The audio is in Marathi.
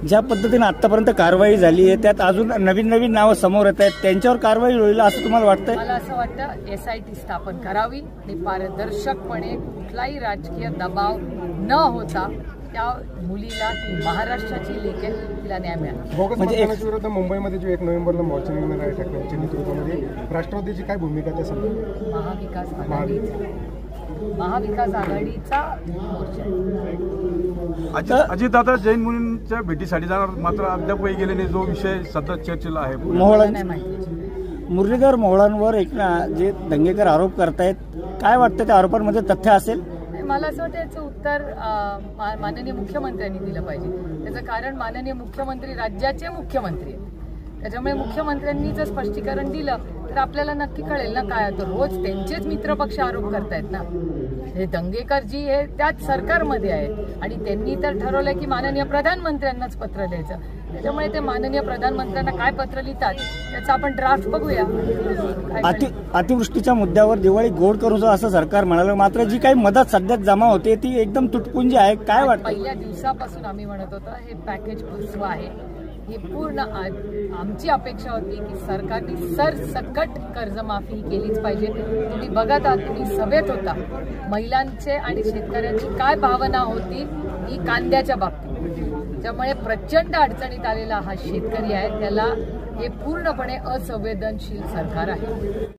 ज्या पद्धतीने आतापर्यंत कारवाई झाली आहे त्यात अजून नवीन नवीन नावं समोर येत आहेत, त्यांच्यावर कारवाई होईल असं तुम्हाला वाटतंय? मला असं वाटतं SIT स्थापन करावी आणि पारदर्शकपणे कुठलाही राजकीय दबाव न होता त्या मुलीला, ती महाराष्ट्राची लेख आहे, तिला न्याय मिळाला. म्हणजे विरुद्ध मुंबईमध्ये जो 1 नोव्हेंबरला मोर्चा निघणार आहे ठाकरेंच्या नेतृत्वामध्ये, राष्ट्रवादीची काय भूमिका त्या संदर्भात? महाविकास आघाडीचा मोर्चा. अजितदादा जैन मुलींच्या भेटीसाठी जाणार, मात्र अद्याप काही गेले नाही, जो विषय सतत चर्चेला आहे. मुरलीधर मोहोळांवर जे दंगेकर आरोप करतायत, काय वाटतं त्या आरोपांमध्ये तथ्य असेल? मला असं वाटतं याचं उत्तर माननीय मुख्यमंत्र्यांनी दिलं पाहिजे. त्याचं कारण माननीय मुख्यमंत्री राज्याचे मुख्यमंत्री आहेत, त्याच्यामुळे मुख्यमंत्र्यांनी जर स्पष्टीकरण दिलं तर आपल्याला नक्की कळेल ना काय होतं. रोज त्यांचेच मित्रपक्ष आरोप करतायत ना, हे दंगेकर जी हे त्याच सरकारमध्ये आहेत आणि त्यांनी तर ठरवलं की माननीय प्रधानमंत्र्यांनाच पत्र द्यायचं. त्याच्यामुळे ते माननीय प्रधानमंत्र्यांना काय पत्र लिहितात त्याचा आपण ड्राफ्ट बघूया. अतिवृष्टीच्या मुद्द्यावर दिवाळी गोड करू असं सरकार म्हणालं, मात्र जी काही मदत सध्या जमा होते ती एकदम तुटपुंजी आहे. काय वाटतं? पहिल्या दिवसापासून आम्ही म्हणत होतो हे पॅकेज पुसवा आहे. ही पूर्ण आमची अपेक्षा होती की सरकारने सरसकट कर्जमाफी केलीच पाहिजे. तुम्ही बघत आहात, तुम्ही सभेत होता, महिलांचे आणि शेतकऱ्यांची काय भावना होती ही कांद्याच्या बाबतीत. त्यामुळे प्रचंड अडचणीत आलेला हा शेतकरी आहे, त्याला हे पूर्णपणे असंवेदनशील सरकार आहे.